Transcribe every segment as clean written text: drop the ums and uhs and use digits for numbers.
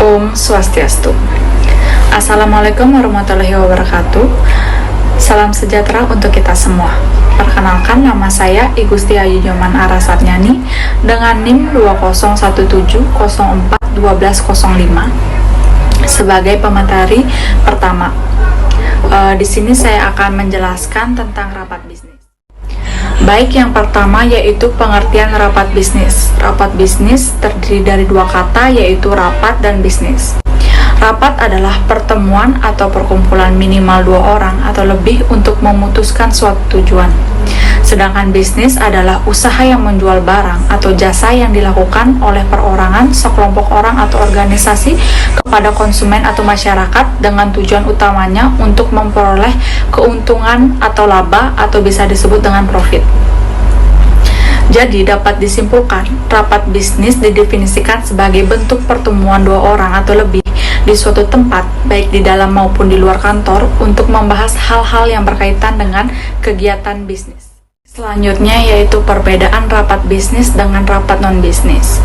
Om Swastiastu. Assalamualaikum warahmatullahi wabarakatuh. Salam sejahtera untuk kita semua. Perkenalkan, nama saya I Gusti Ayu Nyoman Arasatnyani dengan NIM 2017041205 sebagai pemateri pertama. Di sini saya akan menjelaskan tentang rapat bisnis. Baik, yang pertama yaitu pengertian rapat bisnis. Rapat bisnis terdiri dari dua kata, yaitu rapat dan bisnis. Rapat adalah pertemuan atau perkumpulan minimal dua orang atau lebih untuk memutuskan suatu tujuan. Sedangkan bisnis adalah usaha yang menjual barang atau jasa yang dilakukan oleh perorangan, sekelompok orang atau organisasi kepada konsumen atau masyarakat dengan tujuan utamanya untuk memperoleh keuntungan atau laba atau bisa disebut dengan profit. Jadi dapat disimpulkan, rapat bisnis didefinisikan sebagai bentuk pertemuan dua orang atau lebih di suatu tempat, baik di dalam maupun di luar kantor, untuk membahas hal-hal yang berkaitan dengan kegiatan bisnis. Selanjutnya yaitu perbedaan rapat bisnis dengan rapat non-bisnis.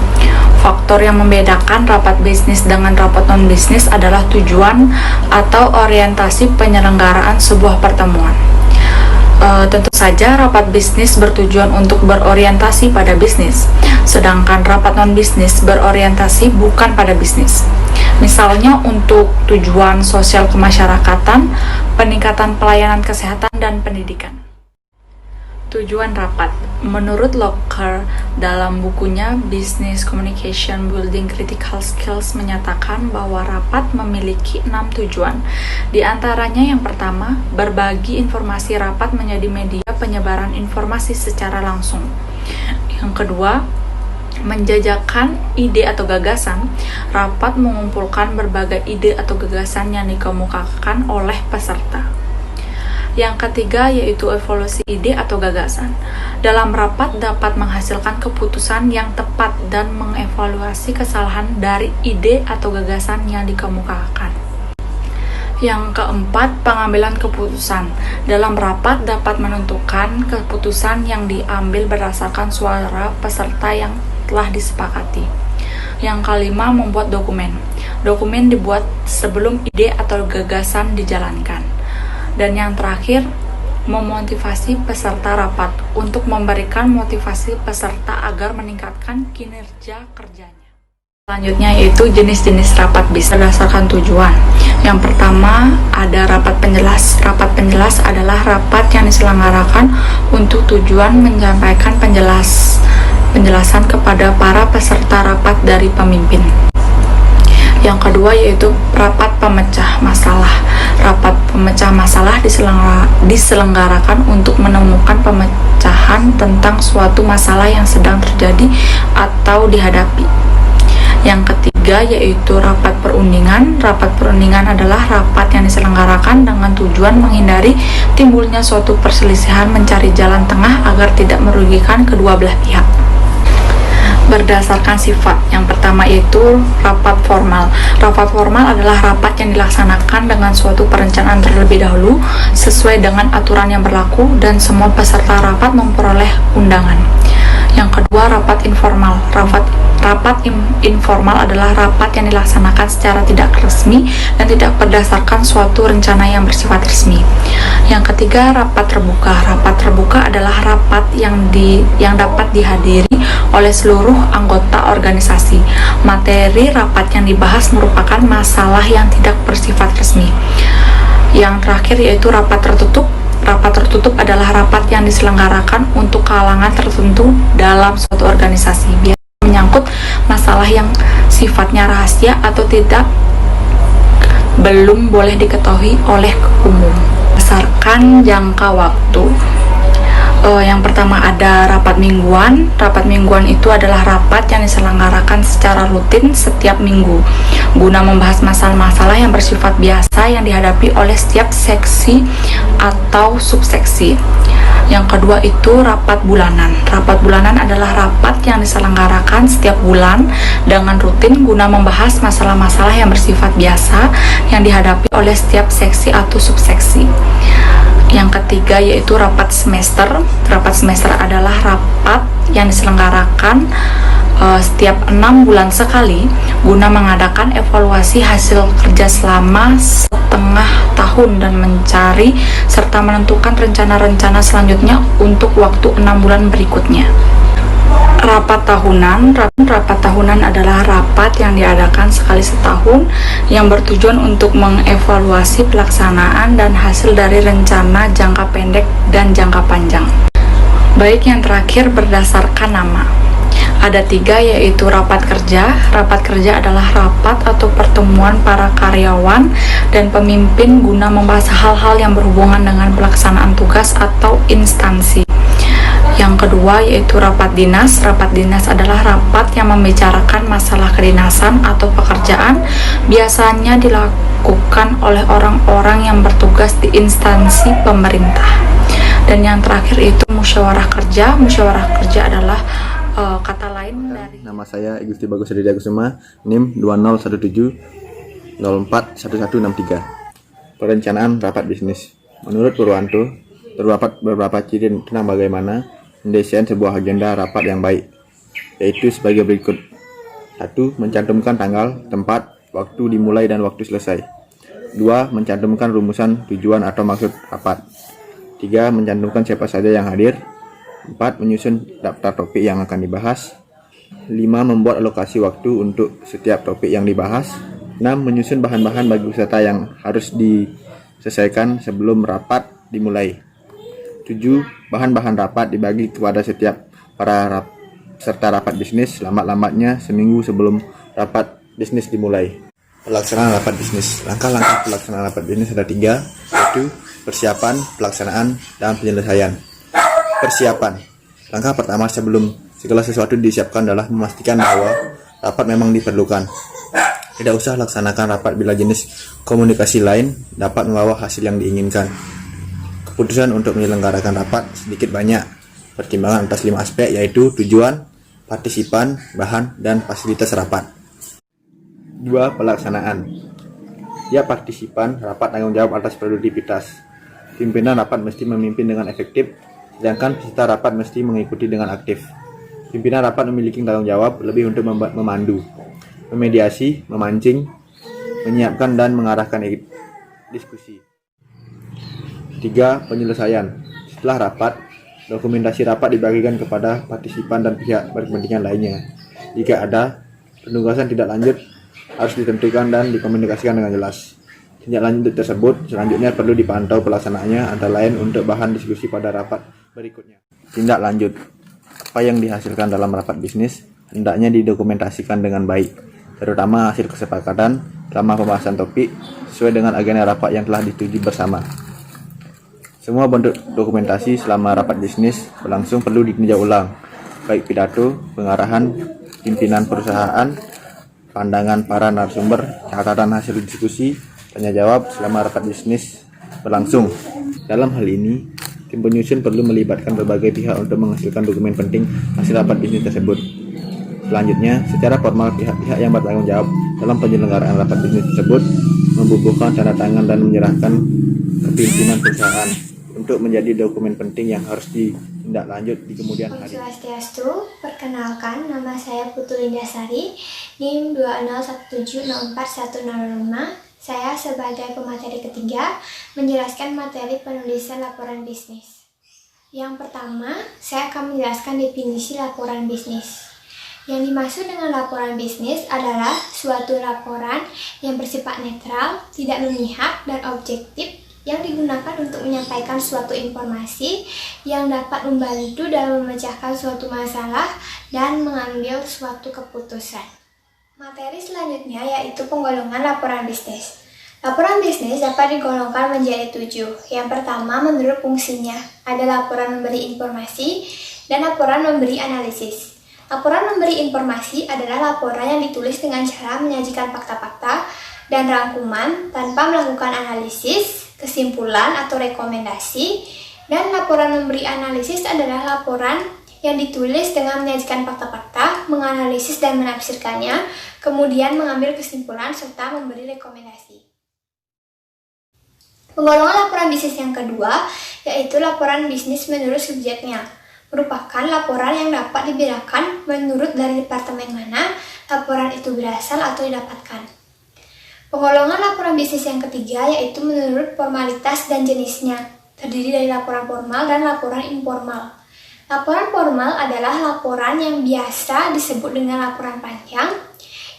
Faktor yang membedakan rapat bisnis dengan rapat non-bisnis adalah tujuan atau orientasi penyelenggaraan sebuah pertemuan. Tentu saja rapat bisnis bertujuan untuk berorientasi pada bisnis, sedangkan rapat non-bisnis berorientasi bukan pada bisnis. Misalnya untuk tujuan sosial kemasyarakatan, peningkatan pelayanan kesehatan dan pendidikan. Tujuan rapat. Menurut Locker dalam bukunya Business Communication Building Critical Skills menyatakan bahwa rapat memiliki 6 tujuan. Di antaranya yang pertama, berbagi informasi. Rapat menjadi media penyebaran informasi secara langsung. Yang kedua, menjajakan ide atau gagasan. Rapat mengumpulkan berbagai ide atau gagasan yang dikemukakan oleh peserta. Yang ketiga yaitu evaluasi ide atau gagasan. Dalam rapat dapat menghasilkan keputusan yang tepat dan mengevaluasi kesalahan dari ide atau gagasan yang dikemukakan. Yang keempat, pengambilan keputusan. Dalam rapat dapat menentukan keputusan yang diambil berdasarkan suara peserta yang telah disepakati. Yang kelima, membuat dokumen. Dokumen dibuat sebelum ide atau gagasan dijalankan. Dan yang terakhir, memotivasi peserta rapat untuk memberikan motivasi peserta agar meningkatkan kinerja kerjanya. Selanjutnya yaitu jenis-jenis rapat bisnis berdasarkan tujuan. Yang pertama ada rapat penjelas. Rapat penjelas adalah rapat yang diselenggarakan untuk tujuan menyampaikan penjelasan kepada para peserta rapat dari pemimpin. Yang kedua yaitu rapat pemecah masalah. Rapat pemecah masalah diselenggarakan untuk menemukan pemecahan tentang suatu masalah yang sedang terjadi atau dihadapi. Yang ketiga yaitu rapat perundingan. Rapat perundingan adalah rapat yang diselenggarakan dengan tujuan menghindari timbulnya suatu perselisihan, mencari jalan tengah agar tidak merugikan kedua belah pihak. Berdasarkan sifat, yang pertama yaitu rapat formal. Rapat formal adalah rapat yang dilaksanakan dengan suatu perencanaan terlebih dahulu sesuai dengan aturan yang berlaku dan semua peserta rapat memperoleh undangan. Yang kedua, rapat informal. Rapat informal adalah rapat yang dilaksanakan secara tidak resmi dan tidak berdasarkan suatu rencana yang bersifat resmi. Yang ketiga, rapat terbuka. Rapat terbuka adalah rapat yang dapat dihadiri oleh seluruh anggota organisasi. Materi rapat yang dibahas merupakan masalah yang tidak bersifat resmi. Yang terakhir yaitu rapat tertutup. Rapat tertutup adalah rapat yang diselenggarakan untuk kalangan tertentu dalam suatu organisasi, biasanya menyangkut masalah yang sifatnya rahasia atau belum boleh diketahui oleh umum. Berdasarkan jangka waktu, yang pertama ada rapat mingguan. Rapat mingguan itu adalah rapat yang diselenggarakan secara rutin setiap minggu guna membahas masalah-masalah yang bersifat biasa yang dihadapi oleh setiap seksi atau subseksi. Yang kedua itu rapat bulanan. Rapat bulanan adalah rapat yang diselenggarakan setiap bulan dengan rutin guna membahas masalah-masalah yang bersifat biasa yang dihadapi oleh setiap seksi atau subseksi. Yang ketiga yaitu rapat semester. Rapat semester adalah rapat yang diselenggarakan setiap 6 bulan sekali guna mengadakan evaluasi hasil kerja selama setengah tahun dan mencari serta menentukan rencana-rencana selanjutnya untuk waktu 6 bulan berikutnya. Rapat tahunan adalah rapat yang diadakan sekali setahun yang bertujuan untuk mengevaluasi pelaksanaan dan hasil dari rencana jangka pendek dan jangka panjang. Baik yang terakhir berdasarkan nama. Ada 3, yaitu rapat kerja. Rapat kerja adalah rapat atau pertemuan para karyawan dan pemimpin guna membahas hal-hal yang berhubungan dengan pelaksanaan tugas atau instansi. Yang kedua yaitu rapat dinas. Rapat dinas adalah rapat yang membicarakan masalah kedinasan atau pekerjaan, biasanya dilakukan oleh orang-orang yang bertugas di instansi pemerintah. Dan yang terakhir itu musyawarah kerja. Musyawarah kerja adalah kata lain dari... Nama saya Igusti Bagus Aditya Kusuma, NIM 2017041163. Perencanaan rapat bisnis. Menurut Purwanto, terdapat beberapa ciri tentang bagaimana mendesain sebuah agenda rapat yang baik, yaitu sebagai berikut. 1. Mencantumkan tanggal, tempat, waktu dimulai dan waktu selesai. 2. Mencantumkan rumusan, tujuan atau maksud rapat. 3. Mencantumkan siapa saja yang hadir. 4. Menyusun daftar topik yang akan dibahas. 5. Membuat alokasi waktu untuk setiap topik yang dibahas. 6. Menyusun bahan-bahan bagi peserta yang harus diselesaikan sebelum rapat dimulai. 7. Bahan-bahan rapat dibagi kepada setiap para peserta rapat bisnis lambat-lambatnya seminggu sebelum rapat bisnis dimulai. Pelaksanaan rapat bisnis. Langkah-langkah pelaksanaan rapat bisnis ada 3, yaitu persiapan, pelaksanaan, dan penyelesaian. Persiapan. Langkah pertama sebelum segala sesuatu disiapkan adalah memastikan bahwa rapat memang diperlukan. Tidak usah laksanakan rapat bila jenis komunikasi lain dapat membawa hasil yang diinginkan. Keputusan untuk menyelenggarakan rapat sedikit banyak. Pertimbangan atas 5 aspek, yaitu tujuan, partisipan, bahan, dan fasilitas rapat. 2. Pelaksanaan. Ya, partisipan rapat tanggung jawab atas produktivitas. Pimpinan rapat mesti memimpin dengan efektif, sedangkan peserta rapat mesti mengikuti dengan aktif. Pimpinan rapat memiliki tanggung jawab lebih untuk memandu, memediasi, memancing, menyiapkan dan mengarahkan diskusi. 3. Penyelesaian. Setelah rapat, dokumentasi rapat dibagikan kepada partisipan dan pihak berkepentingan lainnya. Jika ada penugasan tidak lanjut, harus ditentukan dan dikomunikasikan dengan jelas. Tindak lanjut tersebut selanjutnya perlu dipantau pelaksanaannya, antara lain untuk bahan diskusi pada rapat berikutnya. Tindak lanjut. Apa yang dihasilkan dalam rapat bisnis hendaknya didokumentasikan dengan baik, terutama hasil kesepakatan selama pembahasan topik sesuai dengan agenda rapat yang telah disetujui bersama. Semua bentuk dokumentasi selama rapat bisnis berlangsung perlu ditinjau ulang, baik pidato, pengarahan, pimpinan perusahaan, pandangan para narasumber, catatan hasil diskusi, tanya jawab selama rapat bisnis berlangsung. Dalam hal ini, tim penyusun perlu melibatkan berbagai pihak untuk menghasilkan dokumen penting hasil rapat bisnis tersebut. Selanjutnya, secara formal pihak-pihak yang bertanggung jawab dalam penyelenggaraan rapat bisnis tersebut membubuhkan tanda tangan dan menyerahkan ke pimpinan perusahaan untuk menjadi dokumen penting yang harus ditindaklanjut di kemudian hari. Swastiastu, perkenalkan nama saya Putu Lindasari, NIM 2017041105. Saya sebagai pemateri ketiga menjelaskan materi penulisan laporan bisnis. Yang pertama, saya akan menjelaskan definisi laporan bisnis. Yang dimaksud dengan laporan bisnis adalah suatu laporan yang bersifat netral, tidak memihak, dan objektif yang digunakan untuk menyampaikan suatu informasi yang dapat membantu dalam memecahkan suatu masalah dan mengambil suatu keputusan. Materi selanjutnya yaitu penggolongan laporan bisnis. Laporan bisnis dapat digolongkan menjadi 7. Yang pertama, menurut fungsinya, ada laporan memberi informasi dan laporan memberi analisis. Laporan memberi informasi adalah laporan yang ditulis dengan cara menyajikan fakta-fakta dan rangkuman tanpa melakukan analisis, kesimpulan, atau rekomendasi. Dan laporan memberi analisis adalah laporan yang ditulis dengan menyajikan fakta-fakta, menganalisis dan menafsirkannya, kemudian mengambil kesimpulan serta memberi rekomendasi. Penggolongan laporan bisnis yang kedua yaitu laporan bisnis menurut subjeknya. merupakan laporan yang dapat dibedakan menurut dari departemen mana laporan itu berasal atau didapatkan. Penggolongan laporan bisnis yang ketiga yaitu menurut formalitas dan jenisnya, terdiri dari laporan formal dan laporan informal. Laporan formal adalah laporan yang biasa disebut dengan laporan panjang,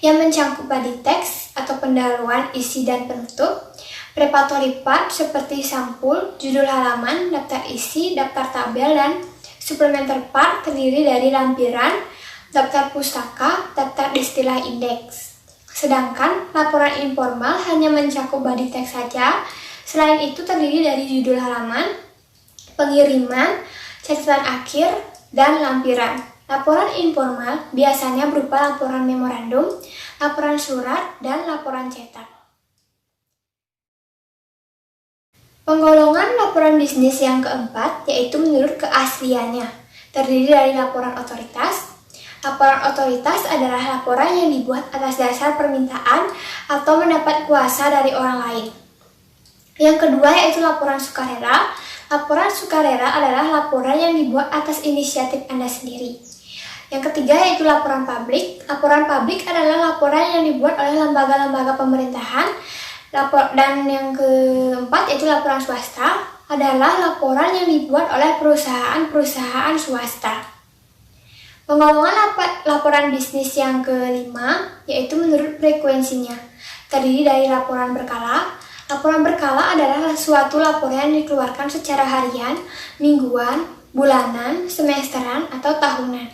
yang mencakup body text atau pendahuluan, isi dan penutup, preparatory part seperti sampul, judul halaman, daftar isi, daftar tabel, dan supplementary part terdiri dari lampiran, daftar pustaka, daftar istilah indeks. Sedangkan laporan informal hanya mencakup body text saja. Selain itu terdiri dari judul halaman, pengiriman, catatan akhir, dan lampiran. Laporan informal biasanya berupa laporan memorandum, laporan surat, dan laporan cetak. Penggolongan laporan bisnis yang keempat yaitu menurut keasliannya, terdiri dari laporan otoritas. Laporan otoritas adalah laporan yang dibuat atas dasar permintaan atau mendapat kuasa dari orang lain. Yang kedua yaitu laporan sukarela. Laporan sukarela adalah laporan yang dibuat atas inisiatif Anda sendiri. Yang ketiga yaitu laporan publik. Laporan publik adalah laporan yang dibuat oleh lembaga-lembaga pemerintahan. Dan yang keempat yaitu laporan swasta adalah laporan yang dibuat oleh perusahaan-perusahaan swasta. Penggolongan laporan bisnis yang kelima yaitu menurut frekuensinya, terdiri dari laporan berkala. Laporan berkala adalah suatu laporan yang dikeluarkan secara harian, mingguan, bulanan, semesteran, atau tahunan.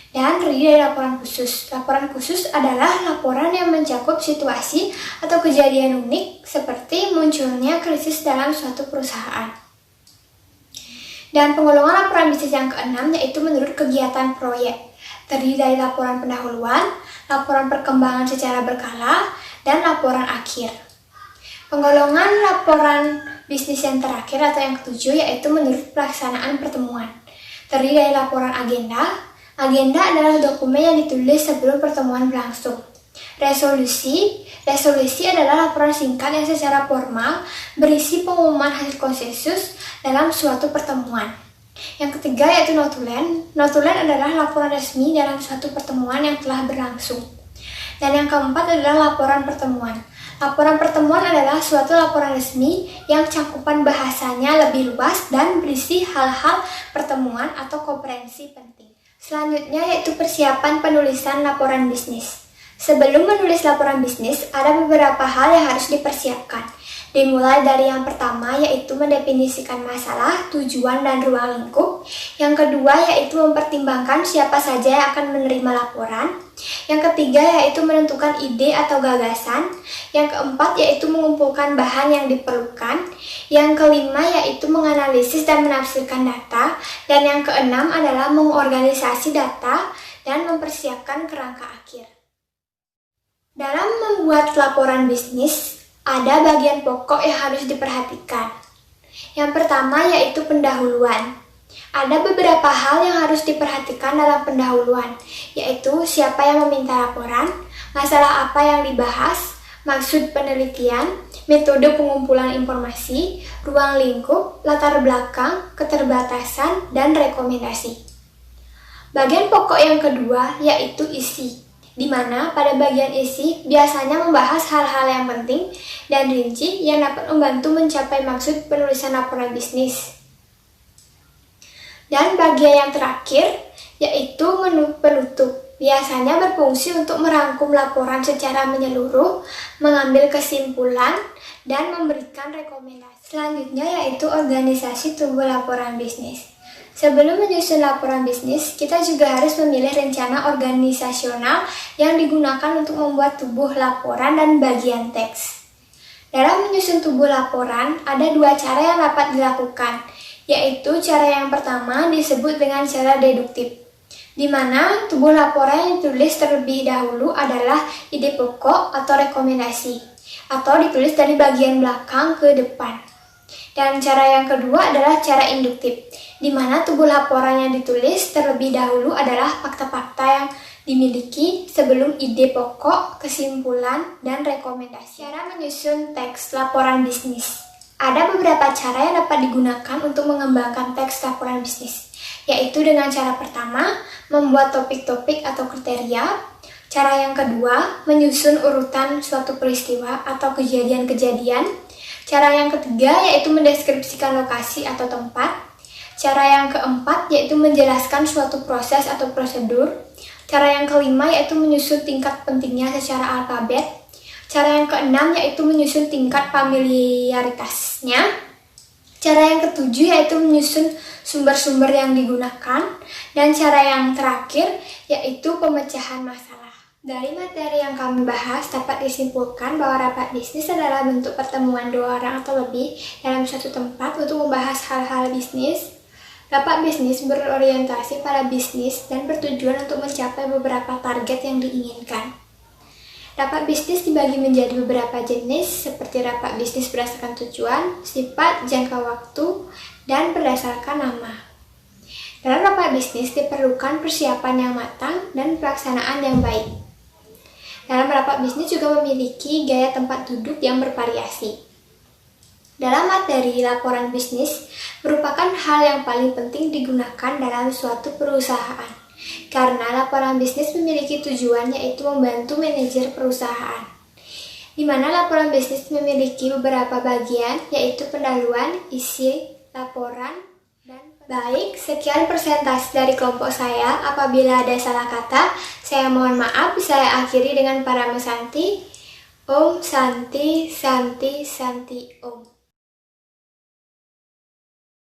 Dan terdiri dari laporan khusus. Laporan khusus adalah laporan yang mencakup situasi atau kejadian unik seperti munculnya krisis dalam suatu perusahaan. Dan penggolongan laporan bisnis yang keenam yaitu menurut kegiatan proyek, terdiri dari laporan pendahuluan, laporan perkembangan secara berkala, dan laporan akhir. Penggolongan laporan bisnis yang terakhir atau yang ketujuh yaitu menurut pelaksanaan pertemuan, terdiri dari laporan agenda. Agenda adalah dokumen yang ditulis sebelum pertemuan berlangsung. Resolusi adalah laporan singkat yang secara formal berisi pengumuman hasil konsensus dalam suatu pertemuan. Yang ketiga yaitu notulen. Notulen adalah laporan resmi dalam suatu pertemuan yang telah berlangsung. Dan yang keempat adalah laporan pertemuan. Laporan pertemuan adalah suatu laporan resmi yang cakupan bahasanya lebih luas dan berisi hal-hal pertemuan atau konferensi penting. Selanjutnya yaitu persiapan penulisan laporan bisnis. Sebelum menulis laporan bisnis, ada beberapa hal yang harus dipersiapkan. Dimulai dari yang pertama yaitu mendefinisikan masalah, tujuan, dan ruang lingkup. Yang kedua yaitu mempertimbangkan siapa saja yang akan menerima laporan. Yang ketiga yaitu menentukan ide atau gagasan. Yang keempat yaitu mengumpulkan bahan yang diperlukan. Yang kelima yaitu menganalisis dan menafsirkan data. Dan yang keenam adalah mengorganisasi data dan mempersiapkan kerangka akhir. Dalam membuat laporan bisnis, ada bagian pokok yang harus diperhatikan. Yang pertama yaitu pendahuluan. Ada beberapa hal yang harus diperhatikan dalam pendahuluan, yaitu siapa yang meminta laporan, masalah apa yang dibahas, maksud penelitian, metode pengumpulan informasi, ruang lingkup, latar belakang, keterbatasan, dan rekomendasi. Bagian pokok yang kedua yaitu isi, di mana pada bagian isi biasanya membahas hal-hal yang penting dan rinci yang dapat membantu mencapai maksud penulisan laporan bisnis. Dan bagian yang terakhir yaitu penutup, biasanya berfungsi untuk merangkum laporan secara menyeluruh, mengambil kesimpulan, dan memberikan rekomendasi. Selanjutnya yaitu organisasi tubuh laporan bisnis. Sebelum menyusun laporan bisnis, kita juga harus memilih rencana organisasional yang digunakan untuk membuat tubuh laporan dan bagian teks. Dalam menyusun tubuh laporan, ada dua cara yang dapat dilakukan, yaitu cara yang pertama disebut dengan cara deduktif, di mana tubuh laporan yang ditulis terlebih dahulu adalah ide pokok atau rekomendasi, atau ditulis dari bagian belakang ke depan. Dan cara yang kedua adalah cara induktif, di mana tubuh laporan yang ditulis terlebih dahulu adalah fakta-fakta yang dimiliki sebelum ide pokok, kesimpulan, dan rekomendasi. Cara menyusun teks laporan bisnis. Ada beberapa cara yang dapat digunakan untuk mengembangkan teks laporan bisnis. yaitu dengan cara pertama, membuat topik-topik atau kriteria. Cara yang kedua, menyusun urutan suatu peristiwa atau kejadian-kejadian. Cara yang ketiga, yaitu mendeskripsikan lokasi atau tempat. Cara yang keempat, yaitu menjelaskan suatu proses atau prosedur. Cara yang kelima, yaitu menyusun tingkat pentingnya secara alfabet. Cara yang keenam, yaitu menyusun tingkat familiaritasnya. Cara yang ketujuh, yaitu menyusun sumber-sumber yang digunakan. Dan cara yang terakhir, yaitu pemecahan masalah. Dari materi yang kami bahas, dapat disimpulkan bahwa rapat bisnis adalah bentuk pertemuan dua orang atau lebih dalam suatu tempat untuk membahas hal-hal bisnis. Rapat bisnis berorientasi pada bisnis dan bertujuan untuk mencapai beberapa target yang diinginkan. Rapat bisnis dibagi menjadi beberapa jenis, seperti rapat bisnis berdasarkan tujuan, sifat, jangka waktu, dan berdasarkan nama. Dalam rapat bisnis diperlukan persiapan yang matang dan pelaksanaan yang baik. Dalam rapat bisnis juga memiliki gaya tempat duduk yang bervariasi. Dalam materi laporan bisnis merupakan hal yang paling penting digunakan dalam suatu perusahaan. Karena laporan bisnis memiliki tujuan yaitu membantu manajer perusahaan. Di mana laporan bisnis memiliki beberapa bagian yaitu pendahuluan, isi, laporan, dan baik, sekian presentasi dari kelompok saya. Apabila ada salah kata, saya mohon maaf. Saya akhiri dengan Parama Santi. Om Santi Santi Santi Om.